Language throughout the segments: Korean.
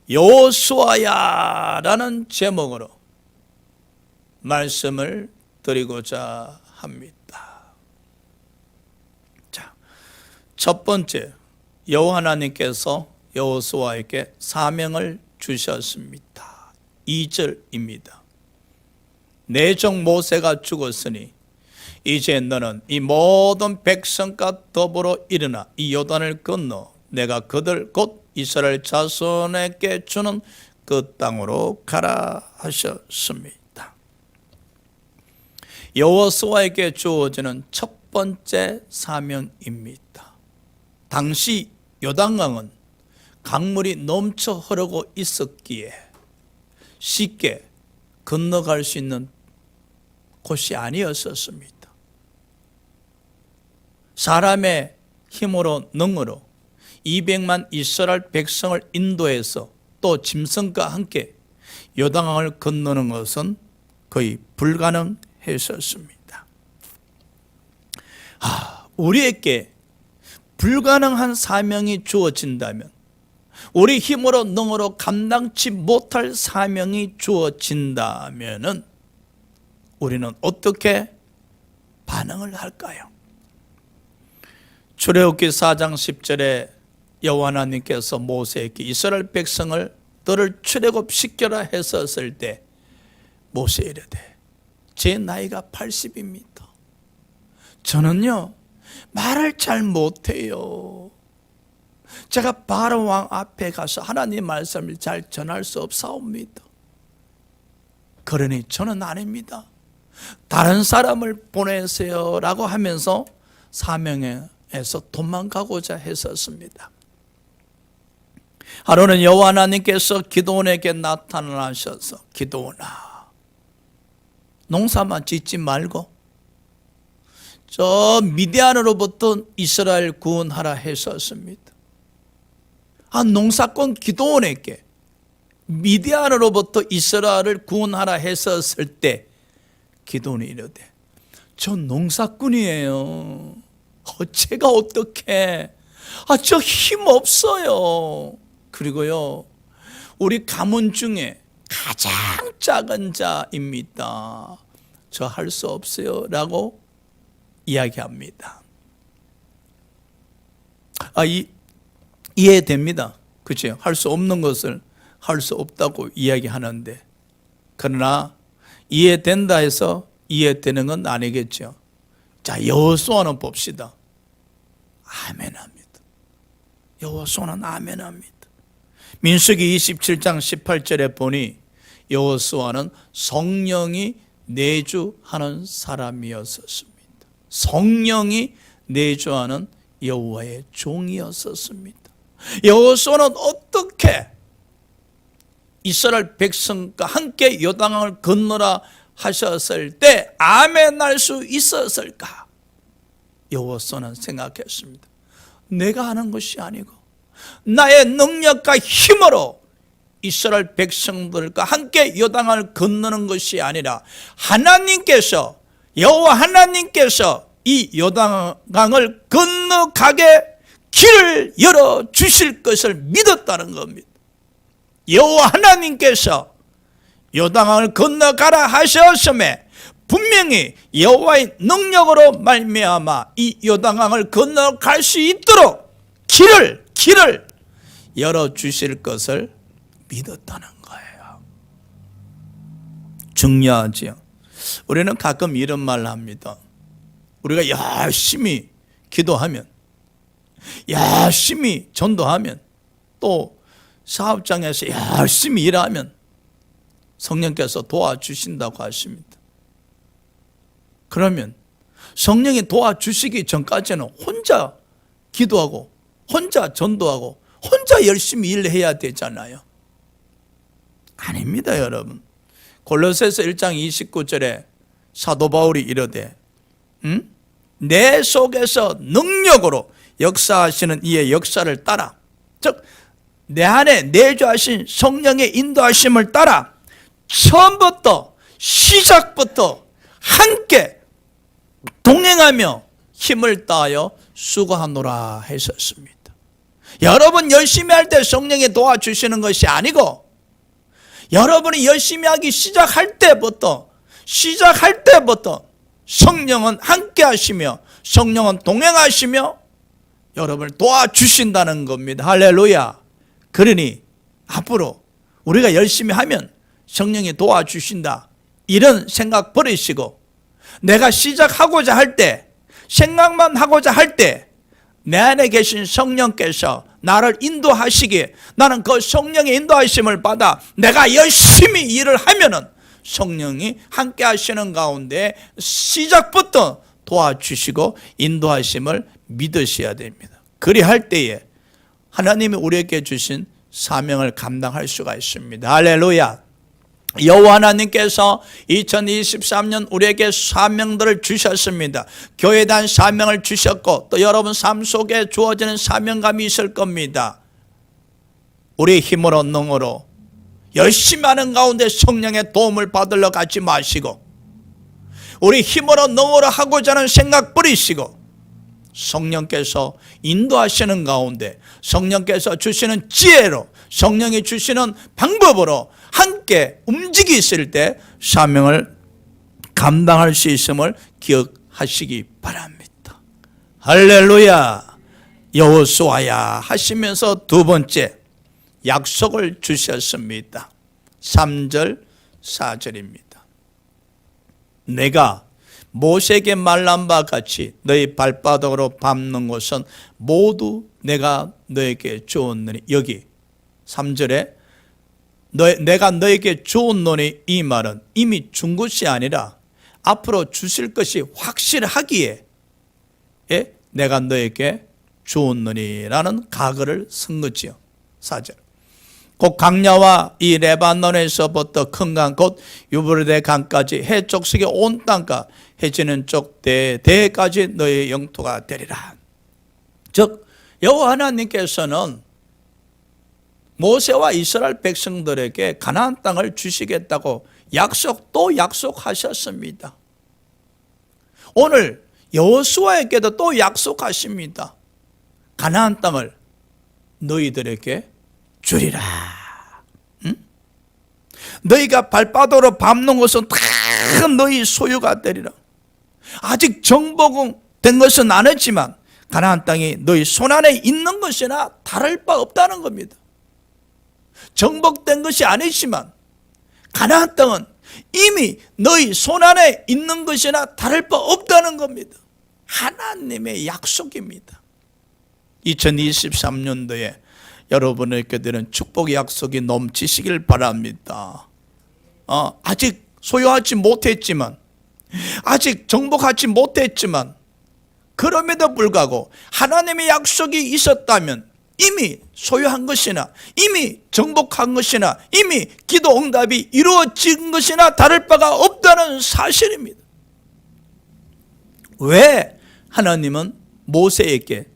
여호수아야라는 제목으로 말씀을 드리고자 합니다. 자, 첫 번째, 여호와 하나님께서 여호수아에게 사명을 주셨습니다. 2절입니다. 내 종 모세가 죽었으니 이제 너는 이 모든 백성과 더불어 일어나 이 요단을 건너 내가 그들 곧 이스라엘 자손에게 주는 그 땅으로 가라 하셨습니다. 여호수아에게 주어지는 첫 번째 사명입니다. 당시 요단강은 강물이 넘쳐 흐르고 있었기에 쉽게 건너갈 수 있는 곳이 아니었었습니다. 사람의 힘으로 능으로 200만 이스라엘 백성을 인도해서 또 짐승과 함께 요단강을 건너는 것은 거의 불가능했었습니다. 우리에게 불가능한 사명이 주어진다면, 우리 힘으로 능으로 감당치 못할 사명이 주어진다면 우리는 어떻게 반응을 할까요? 출애굽기 4장 10절에 여호와 하나님께서 모세에게 이스라엘 백성을 너를 출애굽시켜라 했었을 때 모세 이르되 제 나이가 80입니다. 저는요 말을 잘 못해요. 제가 바로 왕 앞에 가서 하나님 말씀을 잘 전할 수 없사옵니다. 그러니 저는 아닙니다. 다른 사람을 보내세요 라고 하면서 사명에서 도망가고자 했었습니다. 하루는 여호와 하나님께서 기드온에게 나타나셔서 기드온아, 농사만 짓지 말고 저 미디안으로부터 이스라엘 구원하라 했었습니다. 농사꾼 기드온에게 미디안으로부터 이스라엘을 구원하라 했었을 때 기드온이 이르되 저 농사꾼이에요. 제가 어떻게 저 힘 없어요. 그리고요 우리 가문 중에 가장 작은 자입니다. 저 할 수 없어요 라고 이야기합니다. 이해됩니다. 그렇죠? 할 수 없는 것을 할 수 없다고 이야기하는데, 그러나 이해된다 해서 이해되는 건 아니겠죠. 자, 여호수아는 봅시다. 아멘합니다. 여호수아는 아멘합니다. 민수기 27장 18절에 보니 여호수아는 성령이 내주하는 사람이었습니다. 성령이 내주하는 여호와의 종이었습니다. 여호수아는 어떻게 이스라엘 백성과 함께 요단강을 건너라 하셨을 때 아멘할 수 있었을까? 여호수아는 생각했습니다. 내가 하는 것이 아니고 나의 능력과 힘으로 이스라엘 백성들과 함께 요단강을 건너는 것이 아니라 하나님께서, 여호와 하나님께서 이 요단강을 건너가게 길을 열어주실 것을 믿었다는 겁니다. 여호와 하나님께서 요단강을 건너가라 하셨음에 분명히 여호와의 능력으로 말미암아 이 요단강을 건너갈 수 있도록 길을 열어주실 것을 믿었다는 거예요. 중요하지요. 우리는 가끔 이런 말을 합니다. 우리가 열심히 기도하면, 열심히 전도하면, 또 사업장에서 열심히 일하면 성령께서 도와주신다고 하십니다. 그러면 성령이 도와주시기 전까지는 혼자 기도하고 혼자 전도하고 혼자 열심히 일해야 되잖아요. 아닙니다, 여러분. 골로새서 1장 29절에 사도 바울이 이르되 내 속에서 능력으로 역사하시는 이의 역사를 따라, 즉 내 안에 내주하신 성령의 인도하심을 따라 처음부터 시작부터 함께 동행하며 힘을 다하여 수고하노라 하셨습니다. 여러분 열심히 할 때 성령이 도와주시는 것이 아니고 여러분이 열심히 하기 시작할 때부터 성령은 함께 하시며 성령은 동행하시며 여러분을 도와주신다는 겁니다. 할렐루야. 그러니 앞으로 우리가 열심히 하면 성령이 도와주신다, 이런 생각 버리시고 내가 시작하고자 할 때, 생각만 하고자 할 때 내 안에 계신 성령께서 나를 인도하시기에 나는 그 성령의 인도하심을 받아 내가 열심히 일을 하면은 성령이 함께 하시는 가운데 시작부터 도와주시고 인도하심을 믿으셔야 됩니다. 그리할 때에 하나님이 우리에게 주신 사명을 감당할 수가 있습니다. 할렐루야. 여호와 하나님께서 2023년 우리에게 사명들을 주셨습니다. 교회에 대한 사명을 주셨고 또 여러분 삶 속에 주어지는 사명감이 있을 겁니다. 우리 힘으로 능으로 열심히 하는 가운데 성령의 도움을 받으러 가지 마시고 우리 힘으로 능으로 하고자 하는 생각 버리시고 성령께서 인도하시는 가운데 성령께서 주시는 지혜로 성령이 주시는 방법으로 함께 움직이실 때 사명을 감당할 수 있음을 기억하시기 바랍니다. 할렐루야. 여호수아야 하시면서 두 번째 약속을 주셨습니다. 3절 4절입니다. 내가 모세에게 말한 바 같이 너희 발바닥으로 밟는 것은 모두 내가 너에게 주었느니, 여기 3절에 내가 너에게 주었노니, 이 말은 이미 준 것이 아니라 앞으로 주실 것이 확실하기에 내가 너에게 주었느니라는 가글을 쓴 거지요. 4절. 곧 강야와 이 레바논에서부터 큰 강 곧 유브라데 강까지 해 쪽석의 온 땅과 해지는 쪽 대까지 너의 영토가 되리라. 즉 여호와 하나님께서는 모세와 이스라엘 백성들에게 가나안 땅을 주시겠다고 또 약속하셨습니다. 오늘 여호수아에게도 또 약속하십니다. 가나안 땅을 너희들에게 주리라. 응? 너희가 발바닥으로 밟는 것은 다 너희 소유가 되리라. 아직 정복된 것은 아니지만 가나안 땅이 너희 손안에 있는 것이나 다를 바 없다는 겁니다. 정복된 것이 아니지만 가나안 땅은 이미 너희 손안에 있는 것이나 다를 바 없다는 겁니다. 하나님의 약속입니다. 2023년도에 여러분에게 드리는 축복의 약속이 넘치시길 바랍니다. 아직 소유하지 못했지만, 아직 정복하지 못했지만, 그럼에도 불구하고 하나님의 약속이 있었다면 이미 소유한 것이나 이미 정복한 것이나 이미 기도 응답이 이루어진 것이나 다를 바가 없다는 사실입니다. 왜 하나님은 모세에게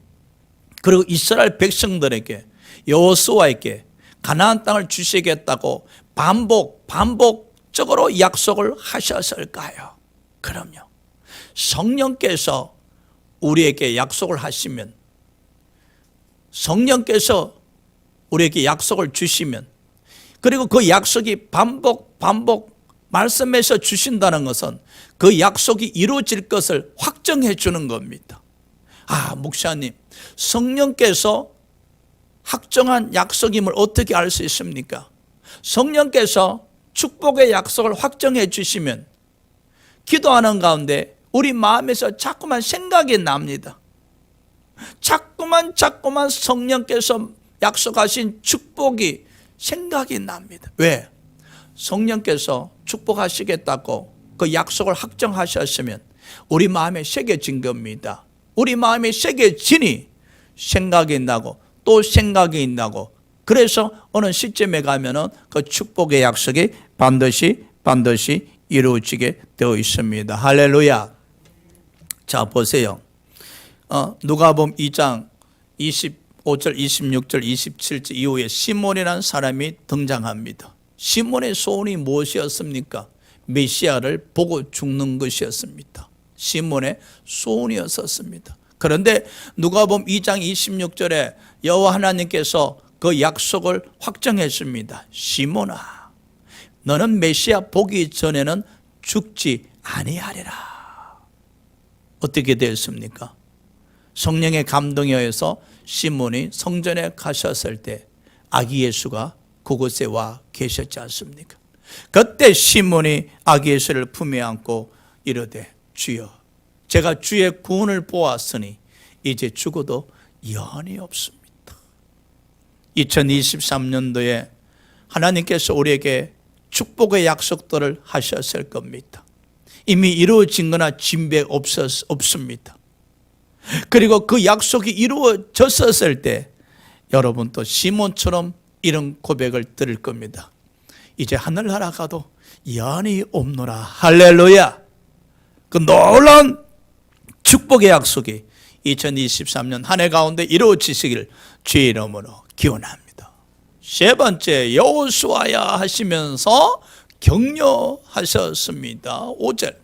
그리고 이스라엘 백성들에게 여호수아에게 가나안 땅을 주시겠다고 반복적으로 약속을 하셨을까요? 그럼요. 성령께서 우리에게 약속을 하시면, 성령께서 우리에게 약속을 주시면, 그리고 그 약속이 반복 말씀해서 주신다는 것은 그 약속이 이루어질 것을 확정해 주는 겁니다. 목사님, 성령께서 확정한 약속임을 어떻게 알 수 있습니까? 성령께서 축복의 약속을 확정해 주시면 기도하는 가운데 우리 마음에서 자꾸만 생각이 납니다. 자꾸만 성령께서 약속하신 축복이 생각이 납니다. 왜? 성령께서 축복하시겠다고 그 약속을 확정하셨으면 우리 마음에 새겨진 겁니다. 우리 마음에 새겨지니 생각이 나고 또 생각이 나고, 그래서 어느 시점에 가면은 그 축복의 약속이 반드시 이루어지게 되어 있습니다. 할렐루야. 자, 보세요. 누가복음 2장 25절, 26절, 27절 이후에 시몬이라는 사람이 등장합니다. 시몬의 소원이 무엇이었습니까? 메시아를 보고 죽는 것이었습니다. 시몬의 소원이었습니다. 그런데 누가복음 2장 26절에 여호와 하나님께서 그 약속을 확정했습니다. 시몬아, 너는 메시아 보기 전에는 죽지 아니하리라. 어떻게 되었습니까? 성령의 감동에 의해서 시몬이 성전에 가셨을 때 아기 예수가 그곳에 와 계셨지 않습니까? 그때 시몬이 아기 예수를 품에 안고 이르되 주여, 제가 주의 구원을 보았으니 이제 죽어도 여한이 없습니다. 2023년도에 하나님께서 우리에게 축복의 약속들을 하셨을 겁니다. 이미 이루어진 거나 진배 없습니다. 그리고 그 약속이 이루어졌었을 때 여러분 또 시몬처럼 이런 고백을 들을 겁니다. 이제 하늘나라 가도 여한이 없노라. 할렐루야. 그 놀라운 축복의 약속이 2023년 한 해 가운데 이루어지시기를 주의 이름으로 기원합니다. 세 번째, 여호수아야 하시면서 격려하셨습니다. 5절,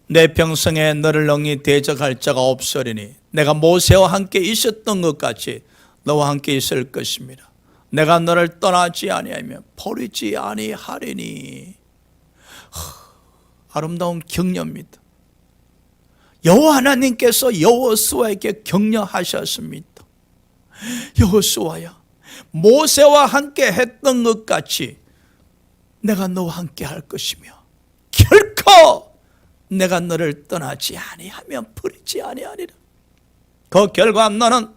내 평생에 너를 능히 대적할 자가 없으리니 내가 모세와 함께 있었던 것 같이 너와 함께 있을 것입니다. 내가 너를 떠나지 아니하며 버리지 아니하리니. 아름다운 격려입니다. 여호와 하나님께서 여호수아에게 격려하셨습니다. 여호수아야, 모세와 함께 했던 것 같이 내가 너와 함께 할 것이며 결코 내가 너를 떠나지 아니하며 버리지 아니하리라. 그 결과 너는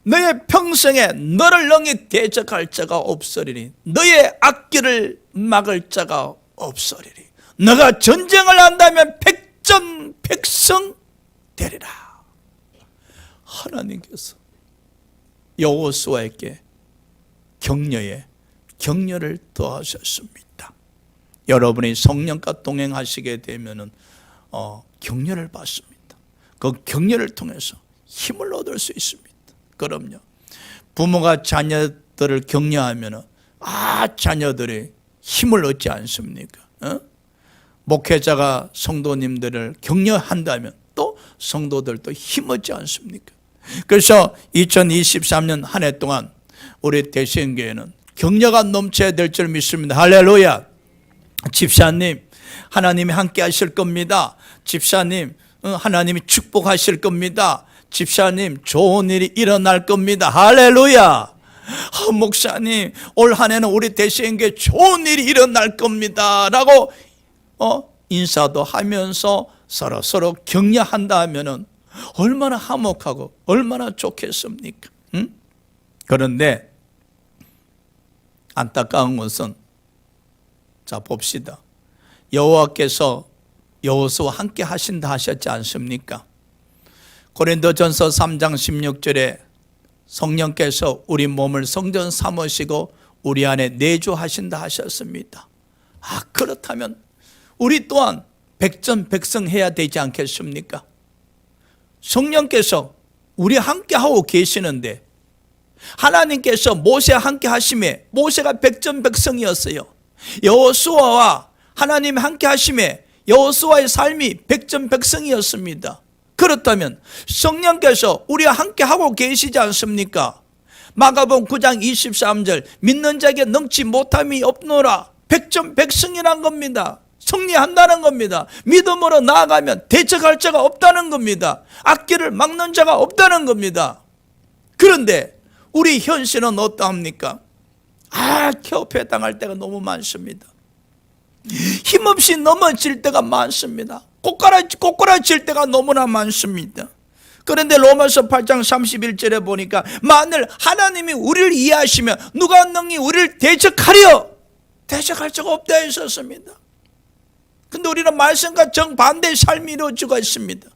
너의 평생에 너를 능히 대적할 자가 없으리니 너의 앞길을 막을 자가 없으리니 너가 전쟁을 한다면 백전백승 되리라. 하나님께서 여호수아에게 격려를 더하셨습니다. 여러분이 성령과 동행하시게 되면은 격려를 받습니다. 그 격려를 통해서 힘을 얻을 수 있습니다. 그럼요. 부모가 자녀들을 격려하면은 자녀들이 힘을 얻지 않습니까? 목회자가 성도님들을 격려한다면 또 성도들도 힘 얻지 않습니까? 그래서 2023년 한 해 동안 우리 대신교회는 격려가 넘쳐야 될 줄 믿습니다. 할렐루야. 집사님, 하나님이 함께 하실 겁니다. 집사님, 하나님이 축복하실 겁니다. 집사님, 좋은 일이 일어날 겁니다. 할렐루야. 목사님, 올 한 해는 우리 대신교회 좋은 일이 일어날 겁니다 라고 인사도 하면서 서로 격려한다 하면은 얼마나 화목하고 얼마나 좋겠습니까? 그런데 안타까운 것은, 자 봅시다. 여호와께서 여호수아와 함께 하신다 하셨지 않습니까? 고린도전서 3장 16절에 성령께서 우리 몸을 성전 삼으시고 우리 안에 내주하신다 하셨습니다. 그렇다면 우리 또한 백전백승해야 되지 않겠습니까? 성령께서 우리 함께 하고 계시는데 하나님께서 모세와 함께 하심에 모세가 백전백승이었어요. 여호수아와 하나님 함께 하심에 여호수아의 삶이 백전백승이었습니다. 그렇다면 성령께서 우리와 함께 하고 계시지 않습니까? 마가복음 9장 23절, 믿는 자에게 능치 못함이 없노라. 백전백승이란 겁니다. 승리한다는 겁니다. 믿음으로 나아가면 대적할 자가 없다는 겁니다. 앞길을 막는 자가 없다는 겁니다. 그런데 우리 현실은 어떠합니까? 격패당할 때가 너무 많습니다. 힘없이 넘어질 때가 많습니다. 꼬꾸라질 때가 너무나 많습니다. 그런데 로마서 8장 31절에 보니까 만일 하나님이 우리를 이해하시면 누가 능히 우리를 대적하려? 대적할 자가 없다 했었습니다. 근데 우리는 말씀과 정반대의 삶이 이루어지고 있습니다.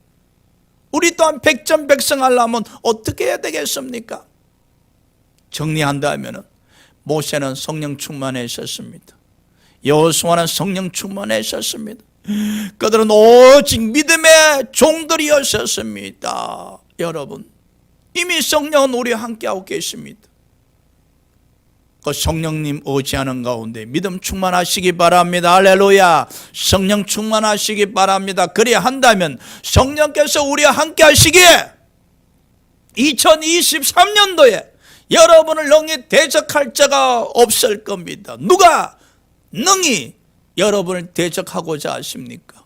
우리 또한 백전백승하려면 어떻게 해야 되겠습니까? 정리한다 하면 모세는 성령 충만해 있었습니다. 여호수아는 성령 충만해 있었습니다. 그들은 오직 믿음의 종들이었었습니다. 여러분, 이미 성령은 우리와 함께하고 계십니다. 그 성령님 의지하는 가운데 믿음 충만하시기 바랍니다. 할렐루야. 성령 충만하시기 바랍니다. 그래야 한다면 성령께서 우리와 함께 하시기에 2023년도에 여러분을 능히 대적할 자가 없을 겁니다. 누가 능히 여러분을 대적하고자 하십니까?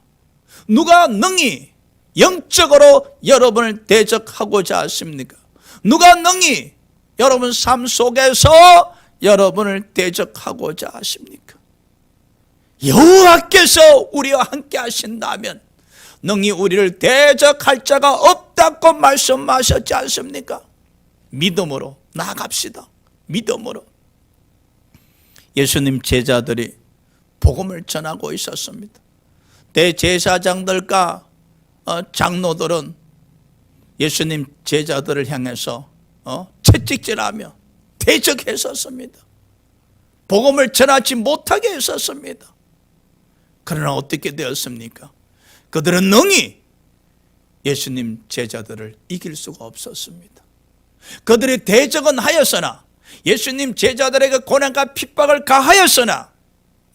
누가 능히 영적으로 여러분을 대적하고자 하십니까? 누가 능히 여러분 삶 속에서 여러분을 대적하고자 하십니까? 여호와께서 우리와 함께 하신다면 능히 우리를 대적할 자가 없다고 말씀하셨지 않습니까? 믿음으로 나아갑시다. 믿음으로. 예수님 제자들이 복음을 전하고 있었습니다. 대제사장들과 장로들은 예수님 제자들을 향해서 채찍질하며 대적했었습니다. 복음을 전하지 못하게 했었습니다. 그러나 어떻게 되었습니까? 그들은 능히 예수님 제자들을 이길 수가 없었습니다. 그들이 대적은 하였으나 예수님 제자들에게 고난과 핍박을 가하였으나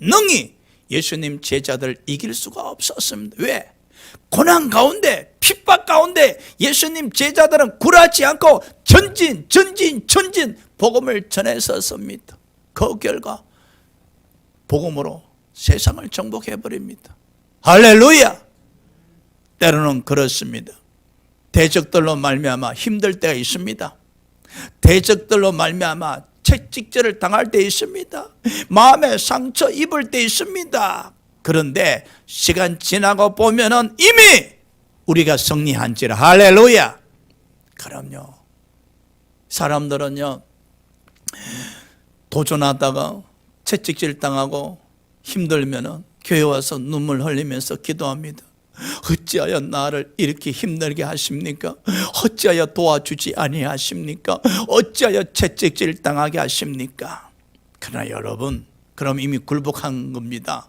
능히 예수님 제자들을 이길 수가 없었습니다. 왜? 고난 가운데 핍박 가운데 예수님 제자들은 굴하지 않고 전진 복음을 전했었습니다. 그 결과 복음으로 세상을 정복해버립니다. 할렐루야. 때로는 그렇습니다. 대적들로 말미암아 힘들 때가 있습니다. 대적들로 말미암아 채찍질을 당할 때 있습니다. 마음에 상처 입을 때 있습니다. 그런데 시간 지나고 보면은 이미 우리가 승리한지라. 할렐루야. 그럼요. 사람들은요, 도전하다가 채찍질 당하고 힘들면은 교회 와서 눈물 흘리면서 기도합니다. 어찌하여 나를 이렇게 힘들게 하십니까? 어찌하여 도와주지 아니하십니까? 어찌하여 채찍질 당하게 하십니까? 그러나 여러분, 그럼 이미 굴복한 겁니다.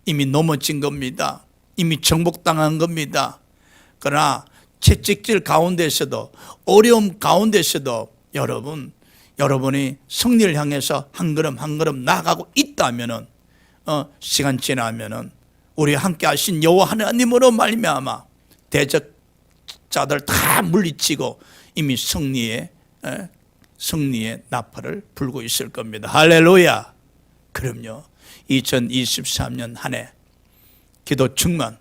이미 넘어진 겁니다. 이미 정복당한 겁니다. 그러나 채찍질 가운데서도 어려움 가운데서도 여러분이 승리를 향해서 한 걸음 나아가고 있다면은 시간 지나면은 우리 함께 하신 여호와 하나님으로 말미암아 대적자들 다 물리치고 이미 승리의 나팔을 불고 있을 겁니다. 할렐루야. 그럼요. 2023년 한 해 기도 충만,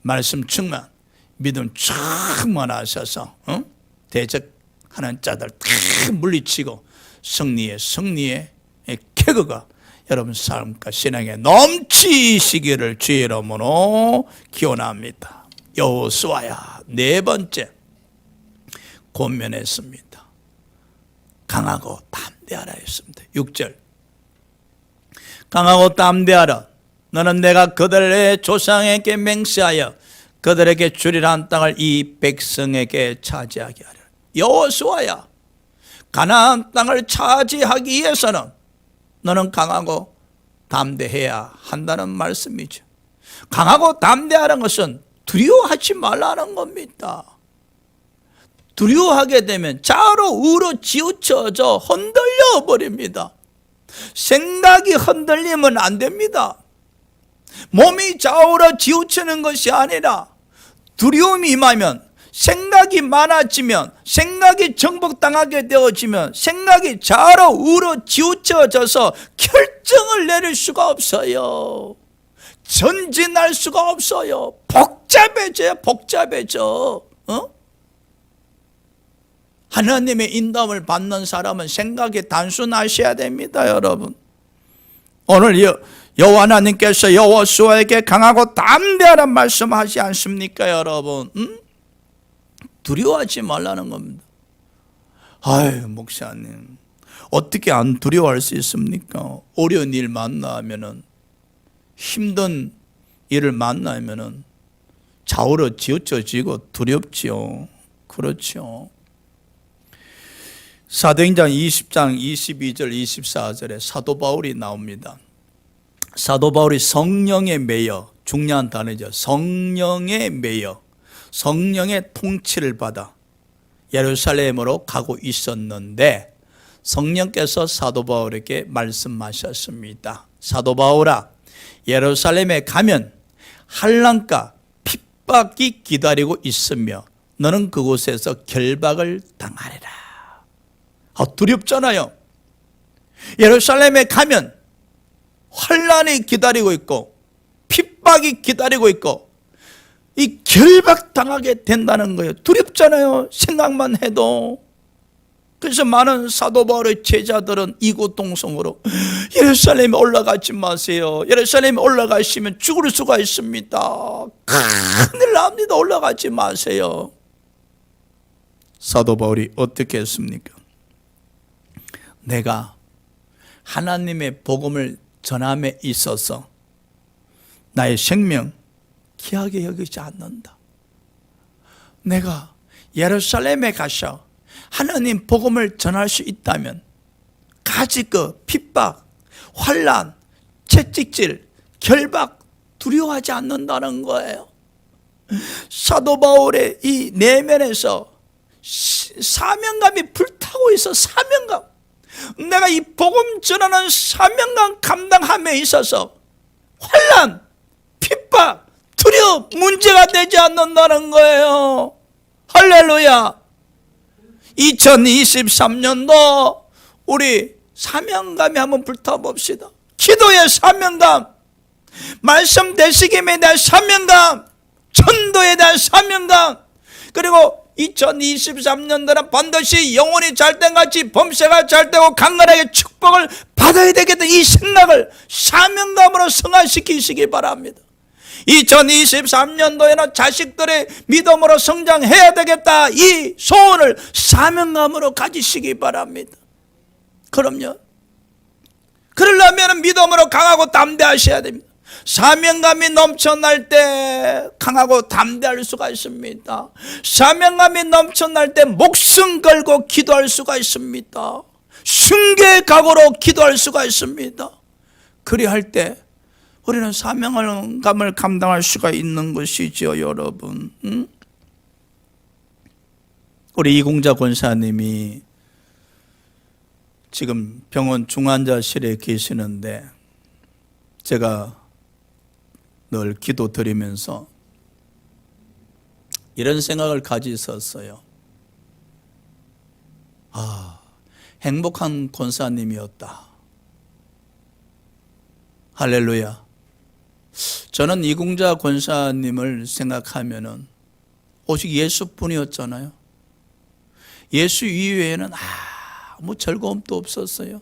말씀 충만, 믿음 충만하셔서 대적하는 자들 다 물리치고 승리의 쾌거가 여러분 삶과 신앙에 넘치시기를 주의 이름으로 기원합니다. 여호수아야 네 번째 권면했습니다. 강하고 담대하라 했습니다. 6절 강하고 담대하라. 너는 내가 그들의 조상에게 맹세하여 그들에게 주리란 땅을 이 백성에게 차지하게 하라. 여호수아야, 가나안 땅을 차지하기 위해서는 너는 강하고 담대해야 한다는 말씀이죠. 강하고 담대하는 것은 두려워하지 말라는 겁니다. 두려워하게 되면 좌로 우로 치우쳐져 흔들려 버립니다. 생각이 흔들리면 안 됩니다. 몸이 좌우로 치우치는 것이 아니라 두려움이 임하면, 생각이 많아지면, 생각이 정복당하게 되어지면 생각이 좌로 우로 치우쳐져서 결정을 내릴 수가 없어요. 전진할 수가 없어요. 복잡해져. 하나님의 인도함을 받는 사람은 생각이 단순하셔야 됩니다. 여러분, 오늘 여호와 하나님께서 여호수아에게 강하고 담대하란 말씀하지 않습니까? 여러분, 두려워하지 말라는 겁니다. 아유, 목사님, 어떻게 안 두려워할 수 있습니까? 어려운 일 만나면은, 힘든 일을 만나면은 좌우로 치우쳐지고 두렵지요. 그렇죠. 사도행전 20장 22절 24절에 사도 바울이 나옵니다. 사도 바울이 성령에 매여, 중요한 단어죠. 성령에 매여 성령의 통치를 받아 예루살렘으로 가고 있었는데 성령께서 사도 바울에게 말씀하셨습니다. 사도 바울아, 예루살렘에 가면 환난과 핍박이 기다리고 있으며 너는 그곳에서 결박을 당하리라. 두렵잖아요. 예루살렘에 가면 환난이 기다리고 있고 핍박이 기다리고 있고 이 결박당하게 된다는 거예요. 두렵잖아요. 생각만 해도. 그래서 많은 사도 바울의 제자들은 이곳동성으로 예루살렘에 올라가지 마세요. 예루살렘에 올라가시면 죽을 수가 있습니다. 큰일 납니다. 올라가지 마세요. 사도 바울이 어떻게 했습니까? 내가 하나님의 복음을 전함에 있어서 나의 생명 귀하게 여기지 않는다. 내가 예루살렘에 가서 하나님 복음을 전할 수 있다면 가지그 핍박, 환난, 채찍질, 결박 두려워하지 않는다는 거예요. 사도 바울의 이 내면에서 사명감이 불타고 있어. 사명감. 내가 이 복음 전하는 사명감 감당함에 있어서 환난, 핍박, 두려움, 문제가 되지 않는다는 거예요. 할렐루야. 2023년도 우리 사명감에 한번 불타봅시다. 기도의 사명감, 말씀 되시김에 대한 사명감, 전도에 대한 사명감, 그리고 2023년도는 반드시 영혼이 잘된같이 범세가 잘되고 강건하게 축복을 받아야 되겠다. 이 생각을 사명감으로 승화시키시기 바랍니다. 2023년도에는 자식들의 믿음으로 성장해야 되겠다. 이 소원을 사명감으로 가지시기 바랍니다. 그럼요. 그러려면 믿음으로 강하고 담대하셔야 됩니다. 사명감이 넘쳐날 때 강하고 담대할 수가 있습니다. 사명감이 넘쳐날 때 목숨 걸고 기도할 수가 있습니다. 순교의 각오로 기도할 수가 있습니다. 그리할 때 우리는 사명감을 감당할 수가 있는 것이죠, 여러분. 우리 이공자 권사님이 지금 병원 중환자실에 계시는데 제가 늘 기도 드리면서 이런 생각을 가지셨어요. 행복한 권사님이었다. 할렐루야. 저는 이공자 권사님을 생각하면은 오직 예수뿐이었잖아요. 예수 이외에는 아무 즐거움도 없었어요.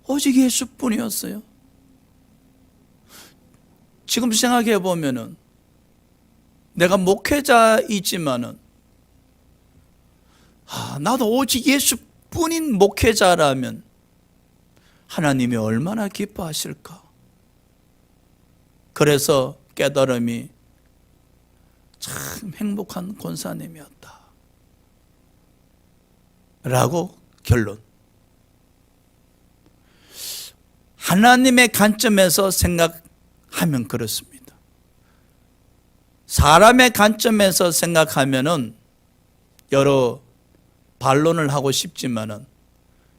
오직 예수뿐이었어요. 지금 생각해 보면은 내가 목회자이지만은 나도 오직 예수뿐인 목회자라면 하나님이 얼마나 기뻐하실까. 그래서 깨달음이 참 행복한 권사님이었다 라고 결론. 하나님의 관점에서 생각하면 그렇습니다. 사람의 관점에서 생각하면은 여러 반론을 하고 싶지만은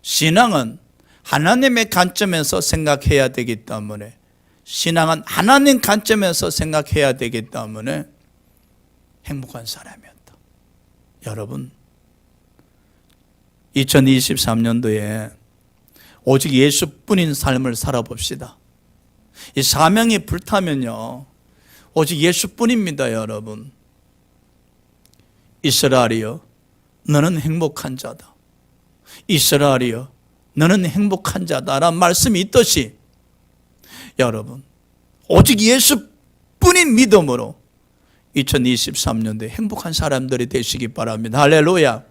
신앙은 하나님의 관점에서 생각해야 되기 때문에, 신앙은 하나님 관점에서 생각해야 되기 때문에 행복한 사람이었다. 여러분, 2023년도에 오직 예수뿐인 삶을 살아봅시다. 이 사명이 불타면요, 오직 예수뿐입니다, 여러분. 이스라엘이여, 너는 행복한 자다. 이스라엘이여, 너는 행복한 자다라는 말씀이 있듯이 여러분, 오직 예수뿐인 믿음으로 2023년도에 행복한 사람들이 되시기 바랍니다. 할렐루야.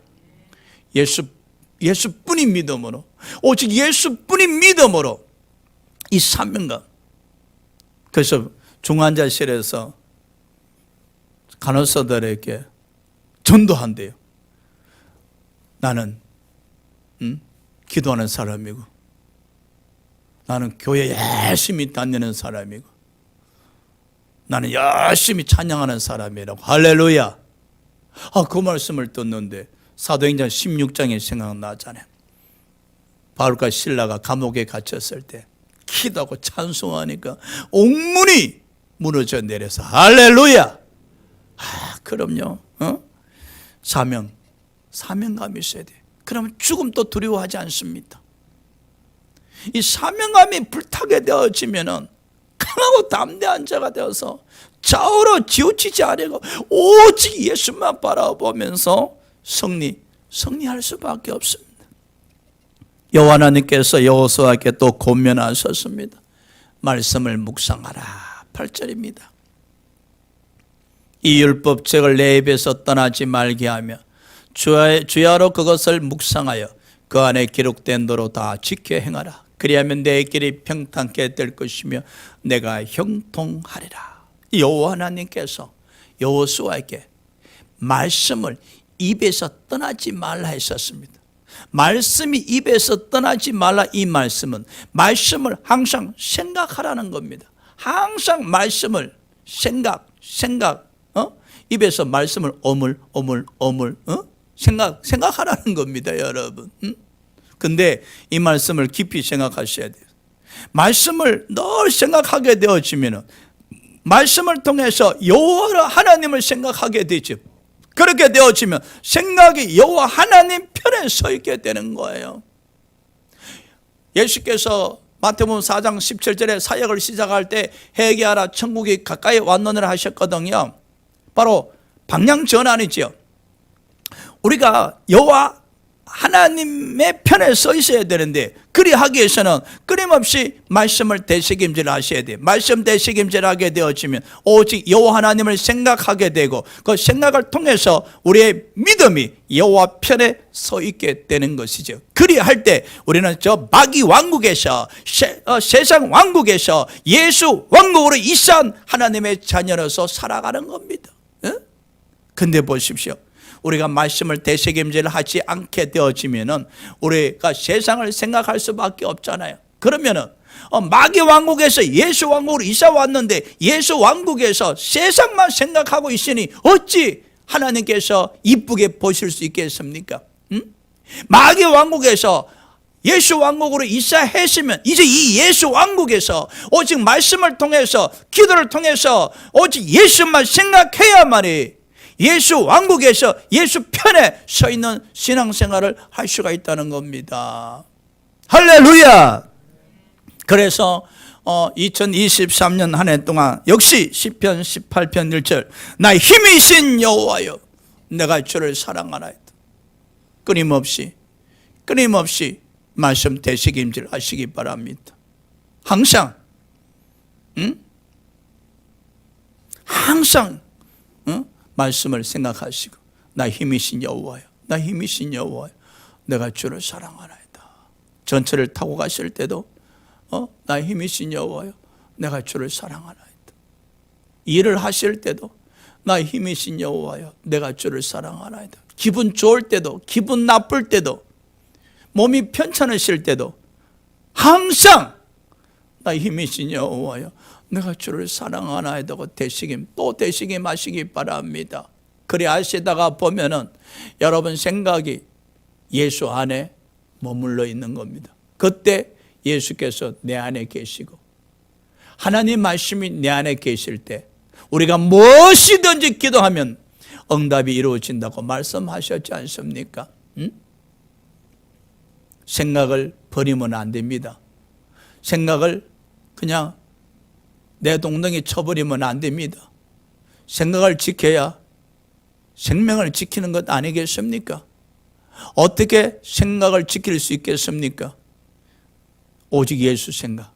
예수뿐인 믿음으로, 오직 예수뿐인 믿음으로 이 사명감. 그래서 중환자실에서 간호사들에게 전도한대요. 나는 기도하는 사람이고, 나는 교회 열심히 다니는 사람이고, 나는 열심히 찬양하는 사람이라고. 할렐루야. 그 말씀을 듣는데 사도행전 16장이 생각나잖아요. 바울과 실라가 감옥에 갇혔을 때 기도하고 찬송하니까 옥문이 무너져 내려서 할렐루야. 그럼요. 사명감이 있어야 돼. 그러면 죽음도 두려워하지 않습니다. 이 사명감이 불타게 되어지면은 강하고 담대한 자가 되어서 좌우로 치우치지 않고 오직 예수만 바라보면서 승리할 수밖에 없습니다. 여호와 하나님께서 여호수아에게 또 권면하셨습니다. 말씀을 묵상하라. 8절입니다. 이 율법책을 내 입에서 떠나지 말게 하며 주야로 그것을 묵상하여 그 안에 기록된 대로 다 지켜 행하라. 그리하면 내 길이 평탄케 될 것이며 내가 형통하리라. 여호와 하나님께서 여호수아에게 말씀을 입에서 떠나지 말라 했었습니다. 말씀이 입에서 떠나지 말라, 이 말씀은 말씀을 항상 생각하라는 겁니다. 항상 말씀을 입에서 말씀을 생각하라는 겁니다, 여러분. 근데 이 말씀을 깊이 생각하셔야 돼요. 말씀을 늘 생각하게 되어지면 말씀을 통해서 여호와 하나님을 생각하게 되죠. 그렇게 되어지면 생각이 여호와 하나님 편에 서 있게 되는 거예요. 예수께서 마태복음 4장 17절에 사역을 시작할 때 회개하라 천국이 가까이 왔느니라 하셨거든요. 바로 방향 전환이죠. 우리가 여호와 하나님의 편에 서 있어야 되는데, 그리하기 위해서는 끊임없이 말씀을 되새김질 하셔야 돼요. 말씀 되새김질 하게 되어지면 오직 여호와 하나님을 생각하게 되고, 그 생각을 통해서 우리의 믿음이 여호와 편에 서 있게 되는 것이죠. 그리할 때 우리는 저 마귀 왕국에서 세상 왕국에서 예수 왕국으로 이산 하나님의 자녀로서 살아가는 겁니다. 근데 보십시오, 우리가 말씀을 되새김질 하지 않게 되어지면은 우리가 세상을 생각할 수밖에 없잖아요. 그러면은 마귀 왕국에서 예수 왕국으로 이사 왔는데 예수 왕국에서 세상만 생각하고 있으니 어찌 하나님께서 이쁘게 보실 수 있겠습니까? 마귀 왕국에서 예수 왕국으로 이사했으면 이제 이 예수 왕국에서 오직 말씀을 통해서, 기도를 통해서 오직 예수만 생각해야만이 예수 왕국에서 예수 편에 서 있는 신앙생활을 할 수가 있다는 겁니다. 할렐루야. 그래서 2023년 한 해 동안 역시 시편 18편 1절 나의 힘이신 여호와여 내가 주를 사랑하나이다. 끊임없이 말씀 되새김질 하시기 바랍니다. 항상 말씀을 생각하시고 나 힘이신 여호와여, 나 힘이신 여호와여 내가 주를 사랑하나이다. 전철을 타고 가실 때도 나 힘이신 여호와여 내가 주를 사랑하나이다. 일을 하실 때도 나 힘이신 여호와여 내가 주를 사랑하나이다. 기분 좋을 때도, 기분 나쁠 때도, 몸이 편찮으실 때도 항상 나 힘이신 여호와여 내가 주를 사랑하나이다고 되새김 하시기 바랍니다. 그래 하시다가 보면은 여러분 생각이 예수 안에 머물러 있는 겁니다. 그때 예수께서 내 안에 계시고 하나님 말씀이 내 안에 계실 때 우리가 무엇이든지 기도하면 응답이 이루어진다고 말씀하셨지 않습니까? 생각을 버리면 안 됩니다. 생각을 그냥 내 동댕이 쳐버리면 안 됩니다. 생각을 지켜야 생명을 지키는 것 아니겠습니까? 어떻게 생각을 지킬 수 있겠습니까? 오직 예수 생각,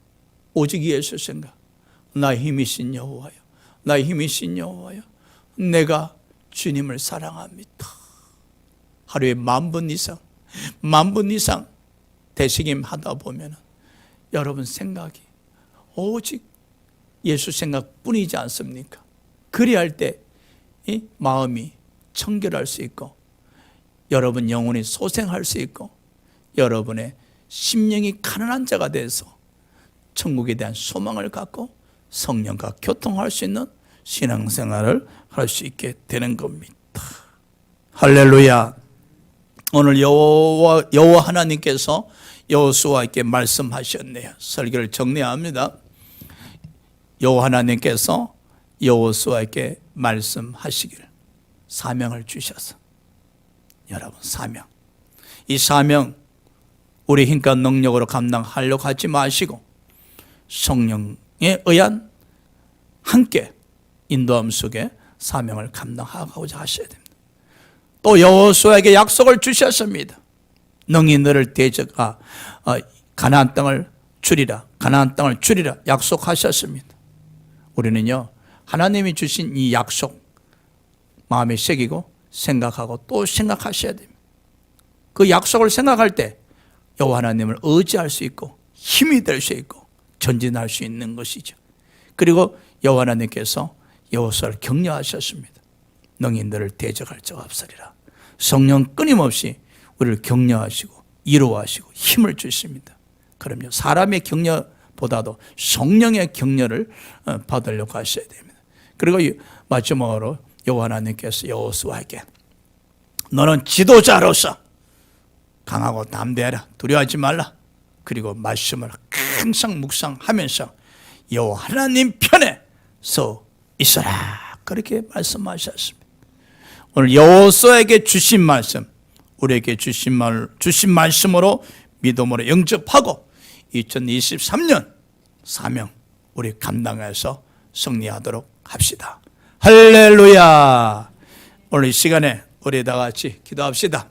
오직 예수 생각. 나 힘이신 여호와여, 나 힘이신 여호와여 내가 주님을 사랑합니다. 하루에 10,000번 이상 되새김 하다 보면 여러분 생각이 오직 예수 생각뿐이지 않습니까? 그리할 때 이 마음이 청결할 수 있고 여러분 영혼이 소생할 수 있고 여러분의 심령이 가난한 자가 돼서 천국에 대한 소망을 갖고 성령과 교통할 수 있는 신앙생활을 할 수 있게 되는 겁니다. 할렐루야. 오늘 여호와 하나님께서 여호수아에게 말씀하셨네요. 설교를 정리합니다. 여호와 하나님께서 여호수아에게 말씀하시기를 사명을 주셔서, 여러분 사명, 이 사명 우리 힘과 능력으로 감당하려고 하지 마시고 성령에 의한 함께 인도함 속에 사명을 감당하고자 하셔야 됩니다. 또 여호수아에게 약속을 주셨습니다. 능히 너를 가나안 땅을 주리라, 가나안 땅을 주리라 약속하셨습니다. 우리는요, 하나님이 주신 이 약속 마음에 새기고 생각하고 또 생각하셔야 됩니다. 그 약속을 생각할 때 여호와 하나님을 의지할 수 있고 힘이 될 수 있고 전진할 수 있는 것이죠. 그리고 여호와 하나님께서 여호수아를 격려하셨습니다. 능히 너를 대적할 자가 없으리라. 성령 끊임없이 우리를 격려하시고 위로하시고 힘을 주십니다. 그럼요, 사람의 격려보다도 성령의 격려를 받으려고 하셔야 됩니다. 그리고 마지막으로 여호와 하나님께서 여호수아에게 너는 지도자로서 강하고 담대하라, 두려워하지 말라. 그리고 말씀을 항상 묵상하면서 여호와 하나님 편에 서 있어라, 그렇게 말씀하셨습니다. 오늘 여호수아에게 주신 말씀, 우리에게 주신 말씀으로 믿음으로 영접하고 2023년 사명 우리 감당해서 승리하도록 합시다. 할렐루야. 오늘 이 시간에 우리 다 같이 기도합시다.